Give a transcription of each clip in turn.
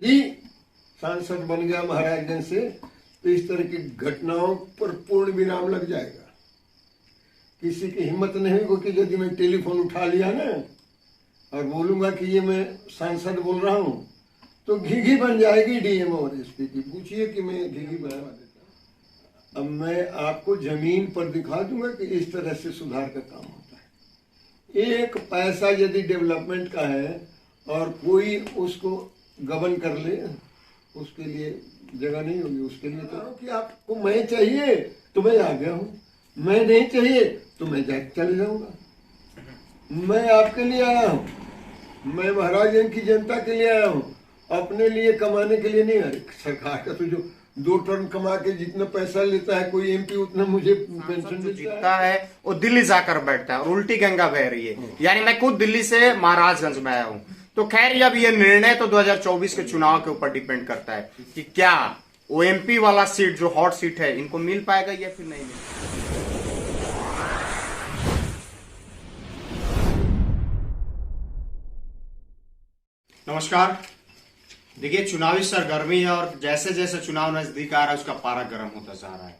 ही सांसद बन गया महाराजगंज से तो इस तरह की घटनाओं पर पूर्ण विराम लग जाएगा। किसी की हिम्मत नहीं होगी कि यदि मैं टेलीफोन उठा लिया ना और बोलूंगा कि ये मैं सांसद बोल रहा हूं तो घिघी बन जाएगी डीएम और एसपी की। पूछिए कि मैं घिघी बना देता। अब मैं आपको जमीन पर दिखा दूंगा कि इस तरह से सुधार का काम होता है। एक पैसा यदि डेवलपमेंट का है और कोई उसको गबन कर ले, उसके लिए जगह नहीं होगी। उसके लिए तो कि आपको मैं चाहिए तो मैं आ गया हूं, मैं नहीं चाहिए तो मैं चले जाऊंगा। मैं आपके लिए आया हूं, मैं महाराजगंज की जनता के लिए आया हूं, अपने लिए कमाने के लिए नहीं आया। सरकार का तो जो 2 टर्म कमा के जितना पैसा लेता है कोई एमपी उतना मुझे पेंशन जीतता है वो दिल्ली जाकर बैठता है और उल्टी गंगा बह रही है। यानी मैं खुद दिल्ली से महाराजगंज में आया हूँ। तो खैर अब ये निर्णय तो 2024 के चुनाव के ऊपर डिपेंड करता है कि क्या वो एमपी वाला सीट जो हॉट सीट है इनको मिल पाएगा या फिर नहीं मिल। नमस्कार। देखिए चुनावी सरगर्मी है और जैसे जैसे चुनाव नजदीक आ रहा है उसका पारा गर्म होता जा रहा है।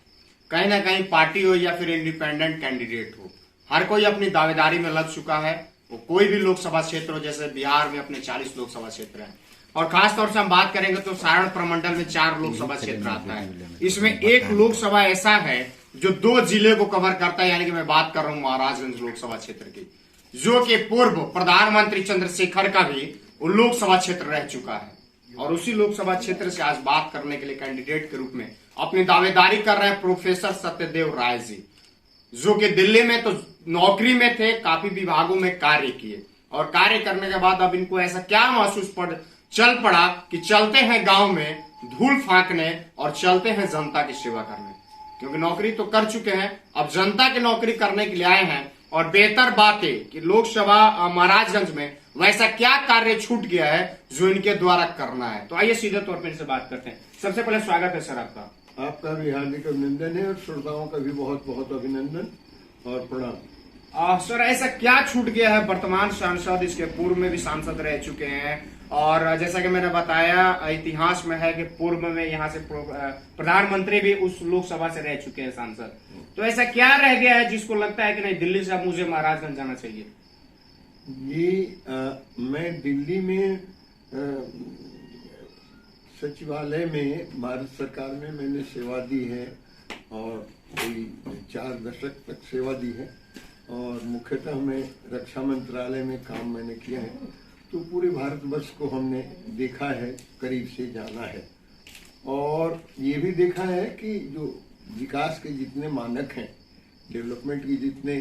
कहीं ना कहीं पार्टी हो या फिर इंडिपेंडेंट कैंडिडेट हो, हर कोई अपनी दावेदारी में लग चुका है। वो कोई भी लोकसभा क्षेत्र हो, जैसे बिहार में अपने 40 लोकसभा क्षेत्र हैं और खास तौर से हम बात करेंगे तो सारण प्रमंडल में 4 लोकसभा क्षेत्र आता है। इसमें एक लोकसभा ऐसा है जो 2 जिले को कवर करता है, यानी कि मैं बात कर रहा हूँ महाराजगंज लोकसभा क्षेत्र की, जो कि पूर्व प्रधानमंत्री चंद्रशेखर का भी वो लोकसभा क्षेत्र रह चुका है। और उसी लोकसभा क्षेत्र से आज बात करने के लिए कैंडिडेट के रूप में अपनी दावेदारी कर रहे हैं प्रोफेसर सत्यदेव राय जी, जो कि दिल्ली में तो नौकरी में थे, काफी विभागों में कार्य किए और कार्य करने के बाद अब इनको ऐसा क्या महसूस चल पड़ा कि चलते हैं गांव में धूल फांकने और चलते हैं जनता की सेवा करने। क्योंकि नौकरी तो कर चुके हैं, अब जनता की नौकरी करने के लिए आए हैं। और बेहतर बात है कि लोकसभा महाराजगंज में वैसा क्या कार्य छूट गया है जो इनके द्वारा करना है। तो आइए सीधे तौर पर इनसे बात करते हैं। सबसे पहले स्वागत है सर आपका। आपका भी हार्दिक अभिनंदन है और श्रोताओं का भी बहुत बहुत अभिनंदन और प्रणाम। सर ऐसा क्या छूट गया है? वर्तमान सांसद, इसके पूर्व में भी सांसद रह चुके हैं और जैसा कि मैंने बताया इतिहास में है कि पूर्व में यहाँ से प्रधानमंत्री भी उस लोकसभा से रह चुके हैं सांसद। तो ऐसा क्या रह गया है जिसको लगता है कि नहीं दिल्ली से अब मुझे महाराजगंज जाना चाहिए? मैं दिल्ली में सचिवालय में भारत सरकार में मैंने सेवा दी है और कोई 4 दशक तक सेवा दी है और मुख्यतः मैं रक्षा मंत्रालय में काम मैंने किया है। तो पूरे भारतवर्ष को हमने देखा है, करीब से जाना है और ये भी देखा है कि जो विकास के जितने मानक हैं, डेवलपमेंट की जितने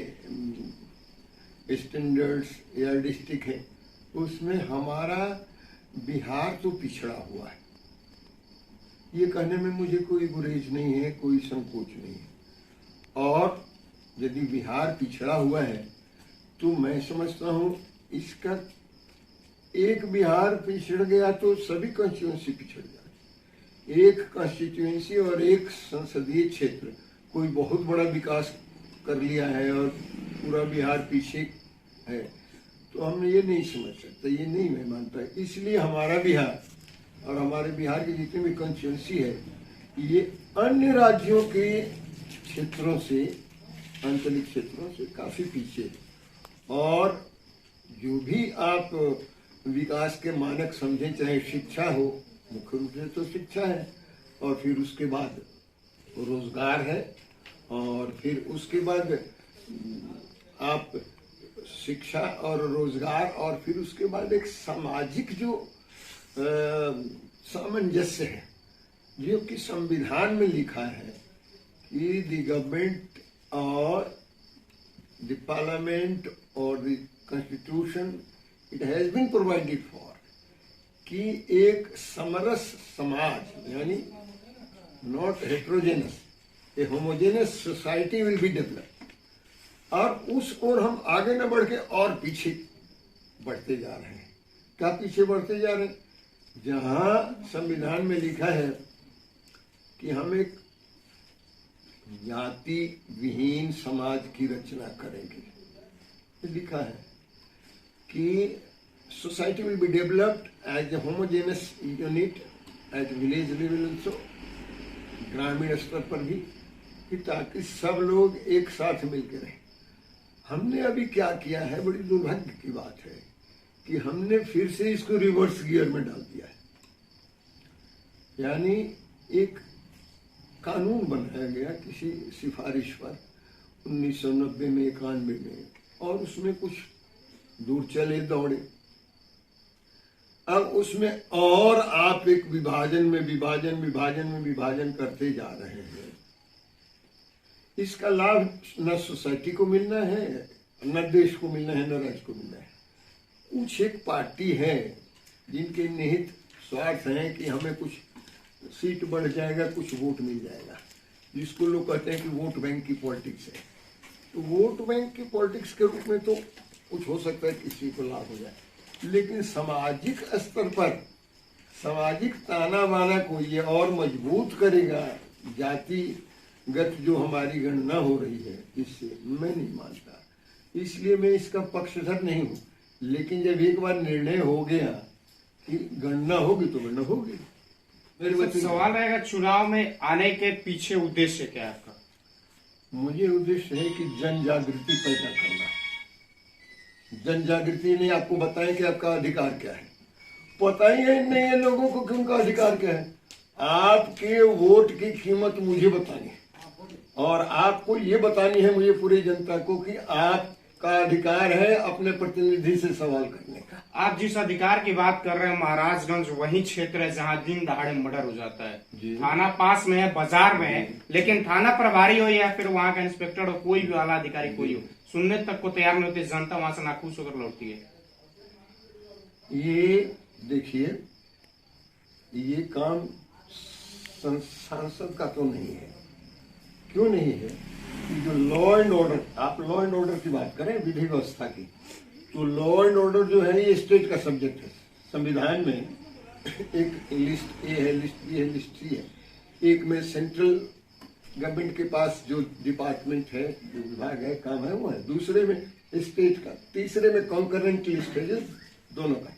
स्टैंडर्ड्स या डिस्ट्रिक्ट है, उसमें हमारा बिहार तो पिछड़ा हुआ है। ये कहने में मुझे कोई गुरेज नहीं है, कोई संकोच नहीं है। और यदि बिहार पिछड़ा हुआ है तो मैं समझता हूँ इसका एक बिहार पिछड़ गया तो सभी कॉन्स्टिट्यूएंसी पिछड़ जाए। एक कॉन्स्टिट्यूएंसी और एक संसदीय क्षेत्र कोई बहुत बड़ा विकास कर लिया है और पूरा बिहार पीछे है तो हम ये नहीं समझ सकते, ये नहीं मैं मानता। इसलिए हमारा बिहार और हमारे बिहार की जितनी भी कॉन्स्टिट्यूएंसी है ये अन्य राज्यों के क्षेत्रों से, आंचलिक क्षेत्रों से काफी पीछे है। और जो भी आप विकास के मानक समझें, चाहे शिक्षा हो, मुख्य रूप से तो शिक्षा है और फिर उसके बाद रोजगार है और फिर उसके बाद आप शिक्षा और रोजगार और फिर उसके बाद एक सामाजिक जो सामंजस्य है, जो कि संविधान में लिखा है कि द गवर्नमेंट और द पार्लियामेंट और the constitution it has been provided for कि एक समरस समाज यानी not heterogeneous, a homogeneous society will be developed. और उस ओर हम आगे न बढ़ के और पीछे बढ़ते जा रहे हैं। क्या पीछे बढ़ते जा रहे हैं? जहां संविधान में लिखा है कि हम एक जाति विहीन समाज की रचना करेंगे, लिखा है कि society will be developed as a homogeneous unit at village level also, ग्रामीण स्तर पर भी, कि ताकि सब लोग एक साथ मिलकर रहें। हमने अभी क्या किया है, बड़ी दुर्भाग्य की बात है कि हमने फिर से इसको रिवर्स गियर में डाल दिया है। यानी एक कानून बनाया गया किसी सिफारिश पर 1990 में 91 में, और उसमें कुछ दूर चले दौड़े। अब उसमें और आप एक विभाजन करते जा रहे हैं। इसका लाभ न सोसाइटी को मिलना है, न देश को मिलना है, न राज्य को मिलना है। कुछ एक पार्टी है जिनके निहित स्वार्थ हैं कि हमें कुछ सीट बढ़ जाएगा, कुछ वोट मिल जाएगा, जिसको लोग कहते हैं कि वोट बैंक की पॉलिटिक्स है। तो वोट बैंक की पॉलिटिक्स के रूप में तो कुछ हो सकता है, किसी को लाभ हो जाए, लेकिन सामाजिक स्तर पर सामाजिक ताना बाना को ये और मजबूत करेगा। जातिगत जो हमारी गणना हो रही है, इससे मैं नहीं मानता, इसलिए मैं इसका पक्षधर नहीं हूँ। लेकिन जब एक बार निर्णय हो गया कि गणना होगी तो गणना होगी। मेरे सवाल रहेगा, चुनाव में आने के पीछे उद्देश्य क्या है आपका? मुझे उद्देश्य है कि जन जागृति पैदा करना। जन जागृति नहीं, आपको बताएं कि आपका अधिकार क्या है, पता ही नहीं है लोगों को कि उनका अधिकार क्या है। आपके वोट की कीमत मुझे बतानी है, और आपको ये बतानी है मुझे, पूरी जनता को, कि आपका अधिकार है अपने प्रतिनिधि से सवाल करने का। आप जिस अधिकार की बात कर रहे हैं, महाराजगंज वही क्षेत्र है जहां दिन दहाड़े मर्डर हो जाता है। थाना पास में है, बाजार में है, लेकिन थाना प्रभारी हो या फिर वहां का इंस्पेक्टर हो, कोई भी आला अधिकारी कोई हो, सुनने तक को तैयार नहीं होती। जनता वहां से नाखुश होकर लौटती है। ये देखिए, ये काम सांसद का तो नहीं है। क्यों नहीं है? कि जो लॉ एंड ऑर्डर, आप लॉ एंड ऑर्डर की बात करें, विधि व्यवस्था की, तो लॉ एंड ऑर्डर जो है ये स्टेट का सब्जेक्ट है। संविधान में एक लिस्ट ए है, लिस्ट बी है, लिस्ट सी है। एक में सेंट्रल गवर्नमेंट के पास जो डिपार्टमेंट है, जो विभाग है, काम है, वो है। दूसरे में स्टेट का, तीसरे में कॉन्करेंट लिस्ट है, जो दोनों का।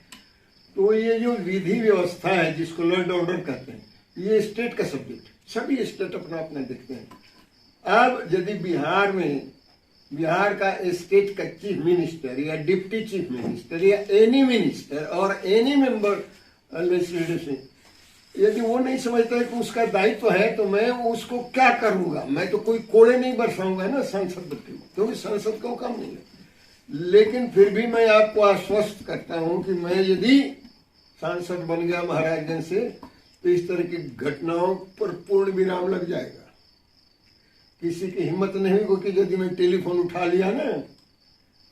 तो ये जो विधि व्यवस्था है, जिसको लॉ एंड ऑर्डर कहते हैं, ये स्टेट का सब्जेक्ट। सभी स्टेट अपना अपना देखते हैं। अब यदि बिहार में, बिहार का स्टेट का चीफ मिनिस्टर या डिप्टी चीफ मिनिस्टर या एनी मिनिस्टर और एनी मेंबर लेजिस्लेटिव, यदि वो नहीं समझता है कि उसका दायित्व है, तो मैं उसको क्या करूंगा? मैं तो कोई कोड़े नहीं बरसाऊंगा ना सांसद बनते, क्योंकि सांसद का काम नहीं है। लेकिन फिर भी मैं आपको आश्वस्त करता हूं कि मैं यदि सांसद बन गया महाराजगंज से, तो इस तरह की घटनाओं पर पूर्ण विराम लग जाएगा। किसी की हिम्मत नहीं होगी कि यदि मैं टेलीफोन उठा लिया ना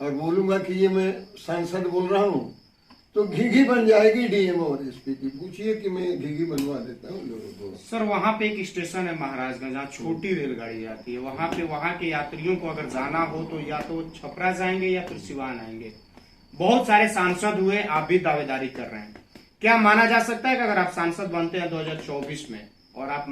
और बोलूंगा कि ये मैं सांसद बोल रहा हूं, तो घिघी बन जाएगी डीएम और एसपी की। पूछिए कि मैं घिघी बनवा देता हूँ लोगों को। सर, वहाँ पे एक स्टेशन है महाराजगंज, जहाँ छोटी रेलगाड़ी जाती है। वहाँ पे वहाँ के यात्रियों को अगर जाना हो तो या तो छपरा जाएंगे या फिर सिवान आएंगे। बहुत सारे सांसद हुए, आप भी दावेदारी कर रहे हैं। क्या माना जा सकता है कि अगर आप सांसद बनते हैं 2024 में और आप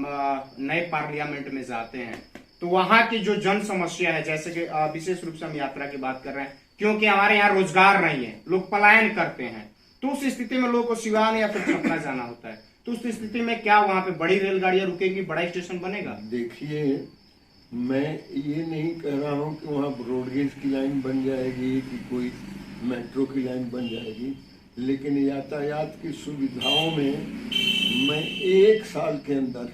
नए पार्लियामेंट में जाते हैं, तो वहां की जो जन समस्या है, जैसे कि विशेष रूप से हम यात्रा की बात कर रहे हैं, क्योंकि हमारे यहाँ रोजगार नहीं है, लोग पलायन करते हैं, तो उस स्थिति में लोगों को सिवान या फिर छपरा जाना होता है। तो उस स्थिति में क्या वहां पे बड़ी रेलगाड़ियां रुकेंगी, बड़ा स्टेशन बनेगा? देखिए, मैं ये नहीं कह रहा हूँ कि वहाँ ब्रॉडगेज की लाइन बन जाएगी कि कोई मेट्रो की लाइन बन जाएगी, लेकिन यातायात की सुविधाओं में मैं 1 साल के अंदर,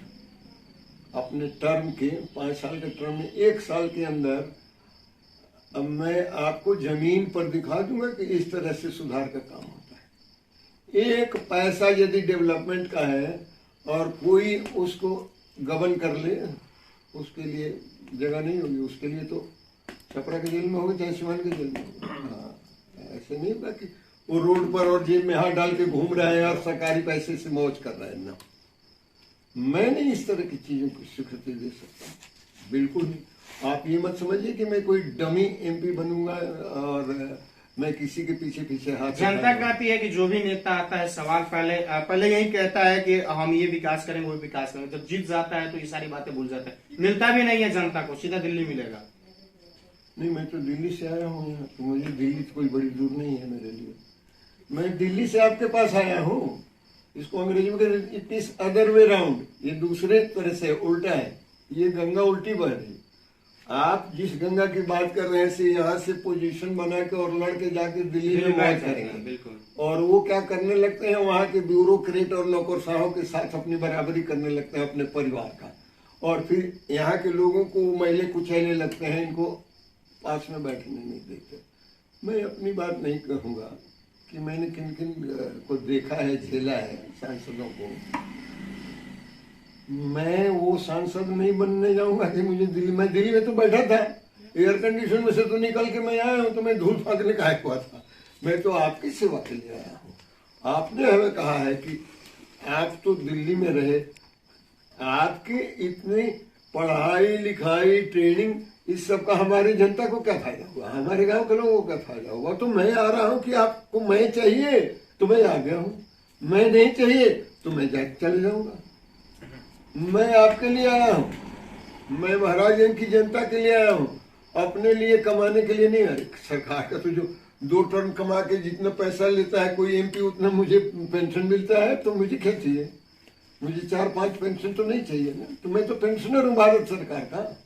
अपने टर्म के 5 साल के टर्म में 1 साल के अंदर, अब मैं आपको जमीन पर दिखा दूंगा कि इस तरह से सुधार का काम होता है। एक पैसा यदि डेवलपमेंट का है और कोई उसको गबन कर ले, उसके लिए जगह नहीं होगी। उसके लिए तो छपरा के जेल में होगी, चाहे सिवान के जेल में होगी। हाँ, ऐसे नहीं होगा कि वो रोड पर और जेब में हाथ डाल के घूम रहा है और सरकारी पैसे से मौज कर रहा है ना। मैं नहीं इस तरह की चीजों को स्वीकृति दे सकता, बिल्कुल नहीं। आप ये मत समझिए कि मैं कोई डमी एमपी बनूंगा और मैं किसी के पीछे पीछे हाथ। जनता कहती है कि जो भी नेता आता है, सवाल पहले यही कहता है कि हम ये विकास करेंगे, वो विकास करेंगे। जब जीत जाता है तो ये सारी बातें भूल जाता है। मिलता भी नहीं है जनता को, सीधा दिल्ली मिलेगा। नहीं, मैं तो दिल्ली से आया हूँ यहाँ, तो मुझे दिल्ली कोई बड़ी दूर नहीं है मेरे लिए। मैं दिल्ली से आपके पास आया हूँ। इसको अंग्रेजी में कहते it is other way round, ये दूसरे तरह से उल्टा है। ये गंगा उल्टी बह रही। आप जिस गंगा की बात कर रहे हैं से यहाँ से पोजीशन बना के और लड़के जाके दिल्ली में मौज करेंगे। बिल्कुल। और वो क्या करने लगते हैं, वहाँ के ब्यूरोक्रेट और नौकरशाहों के साथ अपनी बराबरी करने लगते हैं अपने परिवार का, और फिर यहाँ के लोगों को मैले कुचैले लगते हैं, इनको पास में बैठने नहीं देते। मैं अपनी बात नहीं कहूँगा कि मैंने किन किन को देखा है, झेला है सांसदों को। मैं वो सांसद नहीं बनने जाऊंगा कि मुझे दिल्ली में तो बैठा था, एयर कंडीशन में से तो निकल के मैं आया हूँ, तो मैं धूल फाकने का हुआ था। मैं तो आपकी सेवा के लिए आया हूँ। आपने हमें कहा है कि आप तो दिल्ली में रहे, आपकी इतनी पढ़ाई लिखाई ट्रेनिंग, इस सब का हमारी जनता को क्या फायदा हुआ, हमारे गांव के लोगों को क्या फायदा हुआ। तो मैं आ रहा हूँ कि आपको मैं चाहिए तो मैं आ गया हूँ, मैं नहीं चाहिए तो मैं चले जाऊंगा। मैं आपके लिए आया हूँ, मैं महाराजगंज की जनता के लिए आया हूँ, अपने लिए कमाने के लिए नहीं। अरे सरकार का तो जो 2 टर्म कमा के जितना पैसा लेता है कोई एमपी, उतना मुझे पेंशन मिलता है, तो मुझे क्या चाहिए? मुझे 4-5 पेंशन तो नहीं चाहिए ना। तो मैं तो पेंशनर हूँ भारत सरकार का,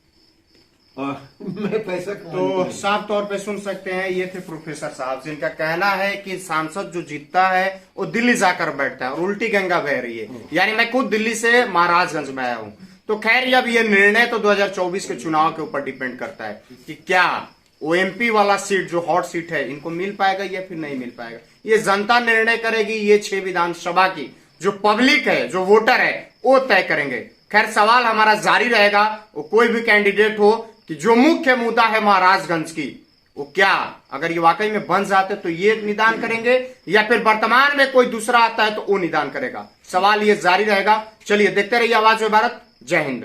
और मैं पैसा तो साफ तौर पे सुन सकते हैं, ये थे प्रोफेसर साहब जिनका कहना है कि सांसद जो जीतता है वो दिल्ली जाकर बैठता है और उल्टी गंगा बह रही है। यानी मैं खुद दिल्ली से महाराजगंज में आया हूं। तो खैर अब ये निर्णय तो 2024 के चुनाव के ऊपर डिपेंड करता है कि क्या वो एमपी वाला सीट जो हॉट सीट है इनको मिल पाएगा या फिर नहीं मिल पाएगा। ये जनता निर्णय करेगी। ये 6 विधानसभा की जो पब्लिक है, जो वोटर है, वो तय करेंगे। खैर सवाल हमारा जारी रहेगा, वो कोई भी कैंडिडेट हो, कि जो मुख्य मुद्दा है महाराजगंज की, वो क्या अगर ये वाकई में बन जाते तो ये निदान करेंगे या फिर वर्तमान में कोई दूसरा आता है तो वो निदान करेगा। सवाल ये जारी रहेगा। चलिए देखते रहिए आवाज में भारत। जय हिंद।